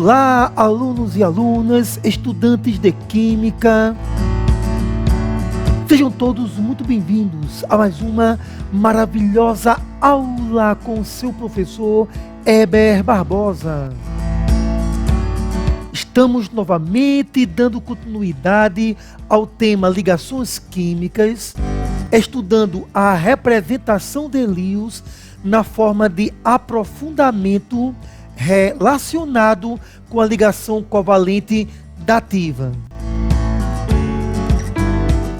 Olá, alunos e alunas, estudantes de Química. Sejam todos muito bem-vindos a mais uma maravilhosa aula com seu professor Heber Barbosa. Estamos novamente dando continuidade ao tema ligações químicas, estudando a representação de Lewis na forma de aprofundamento relacionado com a ligação covalente dativa.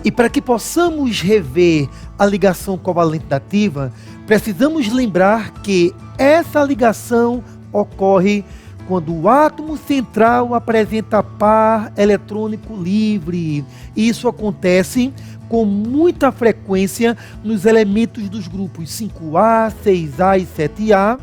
E para que possamos rever a ligação covalente dativa, precisamos lembrar que essa ligação ocorre quando o átomo central apresenta par eletrônico livre. Isso acontece com muita frequência nos elementos dos grupos 5A, 6A e 7A.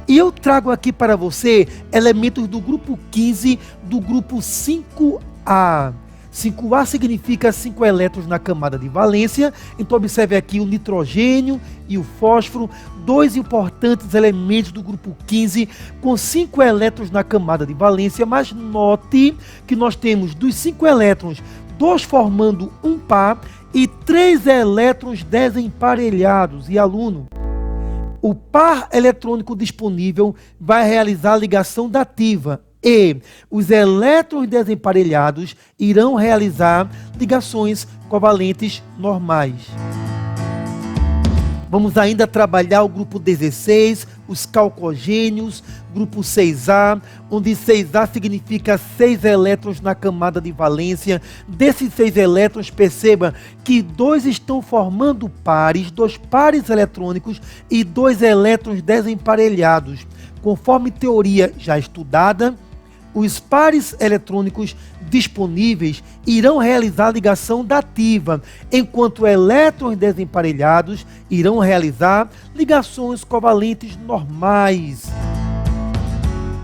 E eu trago aqui para você elementos do grupo 15 do grupo 5A. 5A significa 5 elétrons na camada de valência. Então observe aqui o nitrogênio e o fósforo, dois importantes elementos do grupo 15 com 5 elétrons na camada de valência. Mas note que nós temos dos 5 elétrons, 2 formando um par e 3 elétrons desemparelhados. E aluno, o par eletrônico disponível vai realizar a ligação dativa e os elétrons desemparelhados irão realizar ligações covalentes normais. Vamos ainda trabalhar o grupo 16, os calcogênios, grupo 6A, onde 6A significa 6 elétrons na camada de valência. Desses 6 elétrons, perceba que 2 estão formando pares, 2 pares eletrônicos e 2 elétrons desemparelhados. Conforme teoria já estudada, os pares eletrônicos disponíveis irão realizar ligação dativa, enquanto elétrons desemparelhados irão realizar ligações covalentes normais.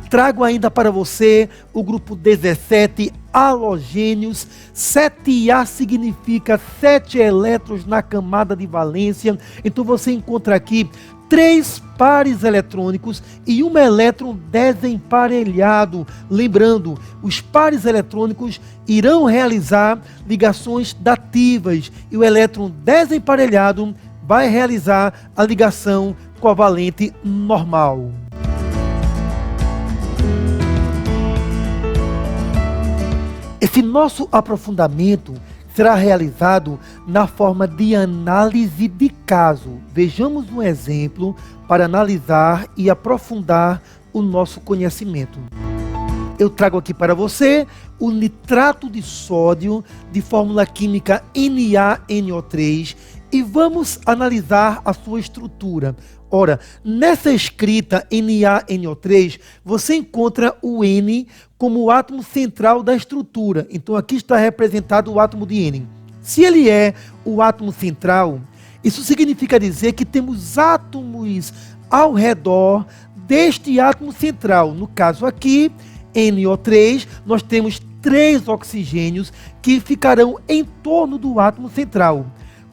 Trago ainda para você o grupo 17, halogênios. 7A significa 7 elétrons na camada de valência. Então você encontra aqui 3 pares eletrônicos e um elétron desemparelhado. Lembrando, os pares eletrônicos irão realizar ligações dativas e o elétron desemparelhado vai realizar a ligação covalente normal. Esse nosso aprofundamento será realizado na forma de análise de caso. Vejamos um exemplo para analisar e aprofundar o nosso conhecimento. Eu trago aqui para você o nitrato de sódio de fórmula química NaNO3 e vamos analisar a sua estrutura. Ora, nessa escrita NaNO3, você encontra o N como o átomo central da estrutura. Então aqui está representado o átomo de N. Se ele é o átomo central, isso significa dizer que temos átomos ao redor deste átomo central. No caso aqui, NO3, nós temos 3 oxigênios que ficarão em torno do átomo central.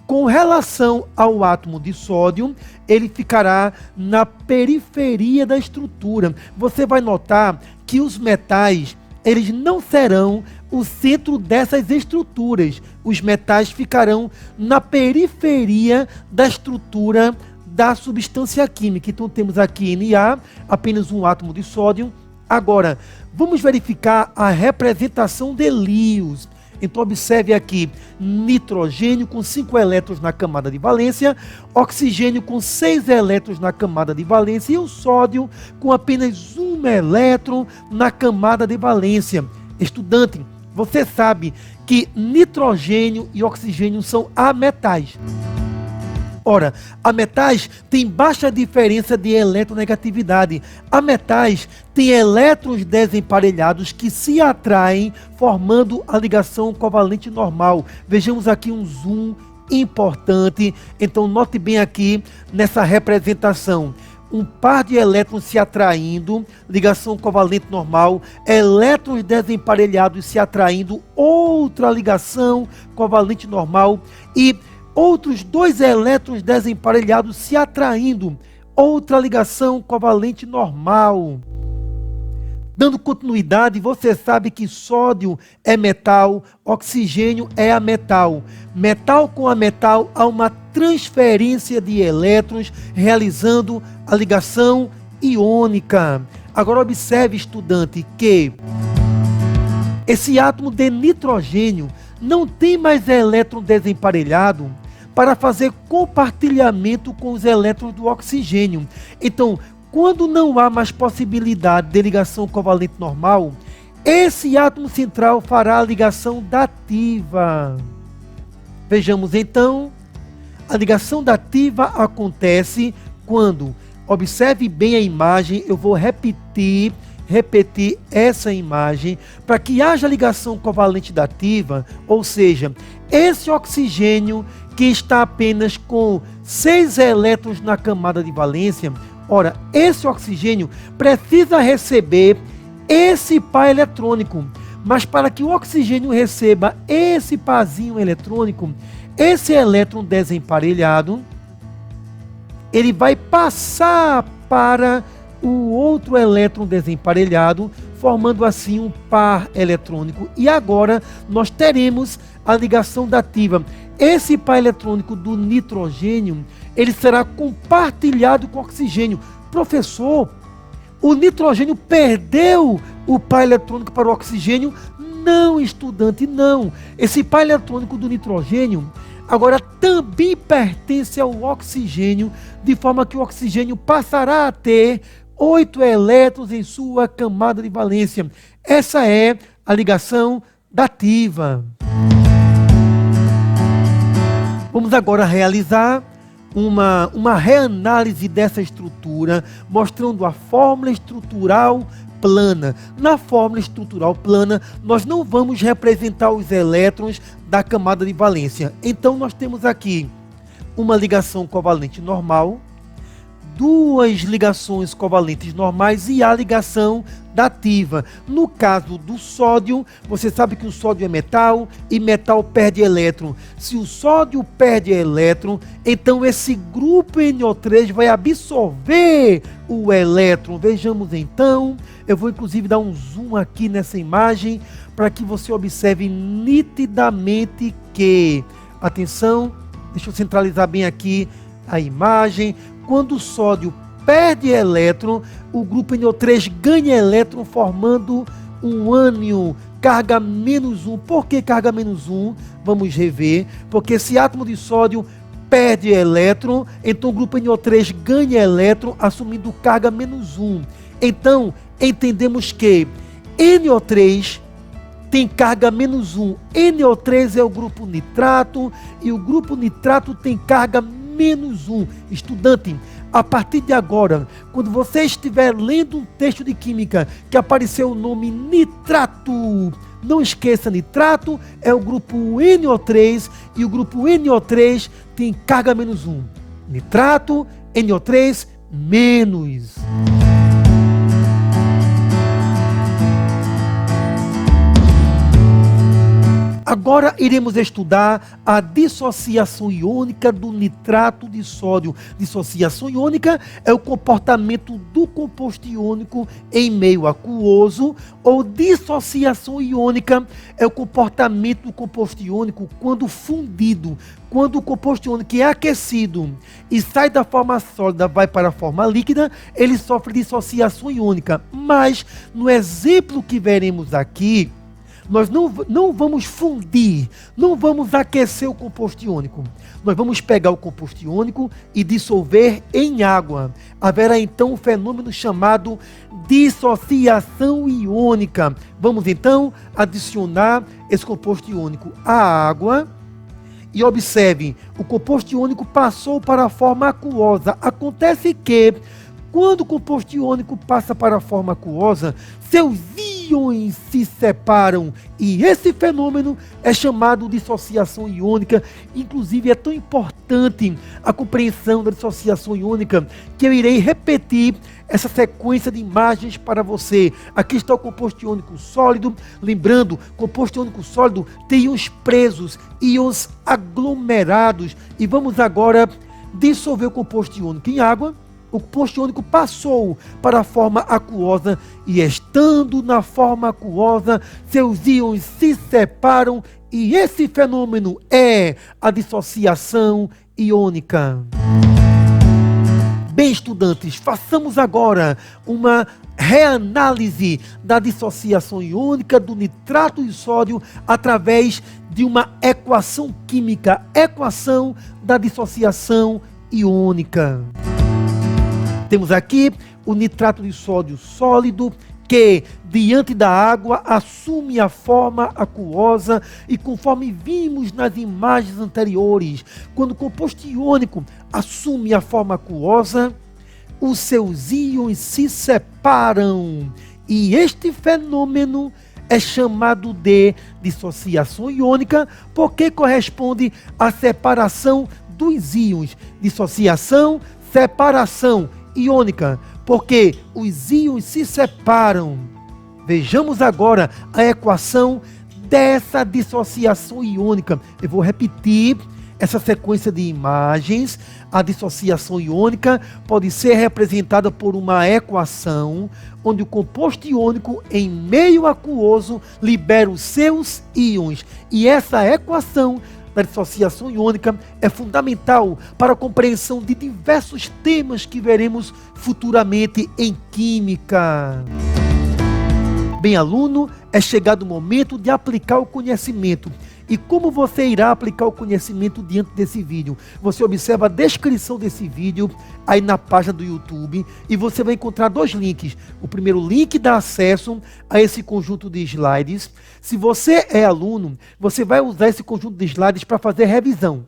Com relação ao átomo de sódio, ele ficará na periferia da estrutura. Você vai notar que os metais, eles não serão o centro dessas estruturas. Os metais ficarão na periferia da estrutura da substância química. Então temos aqui Na, apenas um átomo de sódio. Agora, vamos verificar a representação de Lewis. Então observe aqui, nitrogênio com 5 elétrons na camada de valência, oxigênio com 6 elétrons na camada de valência e o sódio com apenas 1 elétron na camada de valência. Estudante, você sabe que nitrogênio e oxigênio são ametais. Ora, ametais têm baixa diferença de eletronegatividade. Ametais têm elétrons desemparelhados que se atraem, formando a ligação covalente normal. Vejamos aqui um zoom importante. Então, note bem aqui nessa representação. Um par de elétrons se atraindo, ligação covalente normal, elétrons desemparelhados se atraindo, outra ligação covalente normal e outros 2 elétrons desemparelhados se atraindo, outra ligação covalente normal. Dando continuidade, você sabe que sódio é metal, oxigênio é ametal. Metal com ametal, há uma transferência de elétrons, realizando a ligação iônica. Agora observe, estudante, que esse átomo de nitrogênio não tem mais elétron desemparelhado para fazer compartilhamento com os elétrons do oxigênio. Então, quando não há mais possibilidade de ligação covalente normal, esse átomo central fará a ligação dativa. Vejamos então, a ligação dativa acontece quando, observe bem a imagem, eu vou repetir essa imagem para que haja ligação covalente dativa, ou seja, esse oxigênio que está apenas com 6 elétrons na camada de valência, ora, esse oxigênio precisa receber esse par eletrônico, mas para que o oxigênio receba esse parzinho eletrônico, esse elétron desemparelhado, ele vai passar para o outro elétron desemparelhado, formando assim um par eletrônico. E agora nós teremos a ligação dativa. Esse par eletrônico do nitrogênio, ele será compartilhado com oxigênio. Professor, o nitrogênio perdeu o par eletrônico para o oxigênio? Não, estudante, não. Esse par eletrônico do nitrogênio agora também pertence ao oxigênio, de forma que o oxigênio passará a ter 8 elétrons em sua camada de valência. Essa é a ligação dativa. Vamos agora realizar uma reanálise dessa estrutura, mostrando a fórmula estrutural plana. Na fórmula estrutural plana, nós não vamos representar os elétrons da camada de valência. Então, nós temos aqui uma ligação covalente normal, 2 ligações covalentes normais e a ligação dativa. No caso do sódio, você sabe que o sódio é metal e metal perde elétron. Se o sódio perde elétron, então esse grupo NO3 vai absorver o elétron. Vejamos então, eu vou inclusive dar um zoom aqui nessa imagem para que você observe nitidamente que, atenção, deixa eu centralizar bem aqui a imagem. Quando o sódio perde elétron, o grupo NO3 ganha elétron, formando um ânion, carga -1. Por que carga -1? Vamos rever. Porque esse átomo de sódio perde elétron, então o grupo NO3 ganha elétron, assumindo carga -1. Então, entendemos que NO3 tem carga -1. NO3 é o grupo nitrato e o grupo nitrato tem carga -1. Estudante, a partir de agora, quando você estiver lendo um texto de química que apareceu o nome nitrato, não esqueça, nitrato é o grupo NO3 e o grupo NO3 tem carga -1. Nitrato, NO3, menos. Agora iremos estudar a dissociação iônica do nitrato de sódio. Dissociação iônica é o comportamento do composto iônico em meio aquoso, ou dissociação iônica é o comportamento do composto iônico quando fundido. Quando o composto iônico é aquecido e sai da forma sólida, vai para a forma líquida, ele sofre dissociação iônica. Mas no exemplo que veremos aqui, nós não vamos fundir, não vamos aquecer o composto iônico. Nós vamos pegar o composto iônico e dissolver em água. Haverá então um fenômeno chamado dissociação iônica. Vamos então adicionar esse composto iônico à água. E observe, o composto iônico passou para a forma aquosa. Acontece que, quando o composto iônico passa para a forma aquosa, seus íons se separam e esse fenômeno é chamado de dissociação iônica. Inclusive é tão importante a compreensão da dissociação iônica que eu irei repetir essa sequência de imagens para você. Aqui está o composto iônico sólido. Lembrando, composto iônico sólido tem íons presos, íons aglomerados. E vamos agora dissolver o composto iônico em água. o composto iônico passou para a forma aquosa e, estando na forma aquosa, seus íons se separam e esse fenômeno é a dissociação iônica. Bem, estudantes, façamos agora uma reanálise da dissociação iônica do nitrato de sódio através de uma equação química, equação da dissociação iônica. Temos aqui o nitrato de sódio sólido, que, diante da água, assume a forma aquosa e, conforme vimos nas imagens anteriores, quando o composto iônico assume a forma aquosa, os seus íons se separam. E este fenômeno é chamado de dissociação iônica, porque corresponde à separação dos íons. Dissociação, separação iônica, porque os íons se separam. Vejamos agora a equação dessa dissociação iônica. Eu vou repetir essa sequência de imagens. A dissociação iônica pode ser representada por uma equação onde o composto iônico em meio aquoso libera os seus íons. E essa equação da dissociação iônica é fundamental para a compreensão de diversos temas que veremos futuramente em química. Bem, aluno, é chegado o momento de aplicar o conhecimento. E como você irá aplicar o conhecimento diante desse vídeo? Você observa a descrição desse vídeo aí na página do YouTube e você vai encontrar dois links. O primeiro link dá acesso a esse conjunto de slides. Se você é aluno, você vai usar esse conjunto de slides para fazer revisão.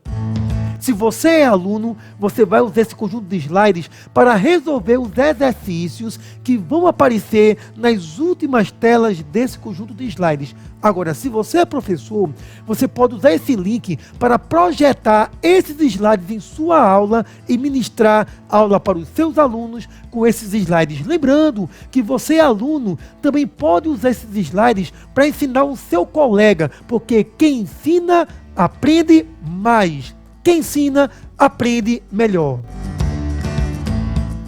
Se você é aluno, você vai usar esse conjunto de slides para resolver os exercícios que vão aparecer nas últimas telas desse conjunto de slides. Agora, se você é professor, você pode usar esse link para projetar esses slides em sua aula e ministrar aula para os seus alunos com esses slides. Lembrando que você, aluno, também pode usar esses slides para ensinar o seu colega, porque quem ensina, aprende mais. Quem ensina, aprende melhor.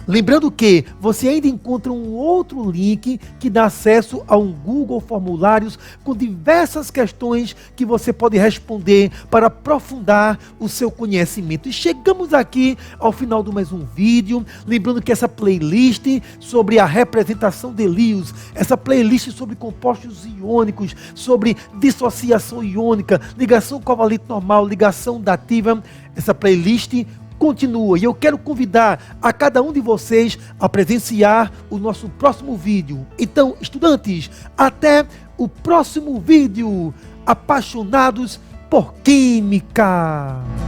Lembrando que você ainda encontra um outro link que dá acesso a um Google Formulários com diversas questões que você pode responder para aprofundar o seu conhecimento. E chegamos aqui ao final de mais um vídeo. Lembrando que essa playlist sobre a representação de Lewis, essa playlist sobre compostos iônicos, sobre dissociação iônica, ligação covalente normal, ligação dativa, essa playlist continua e eu quero convidar a cada um de vocês a presenciar o nosso próximo vídeo. Então, estudantes, até o próximo vídeo. Apaixonados por Química!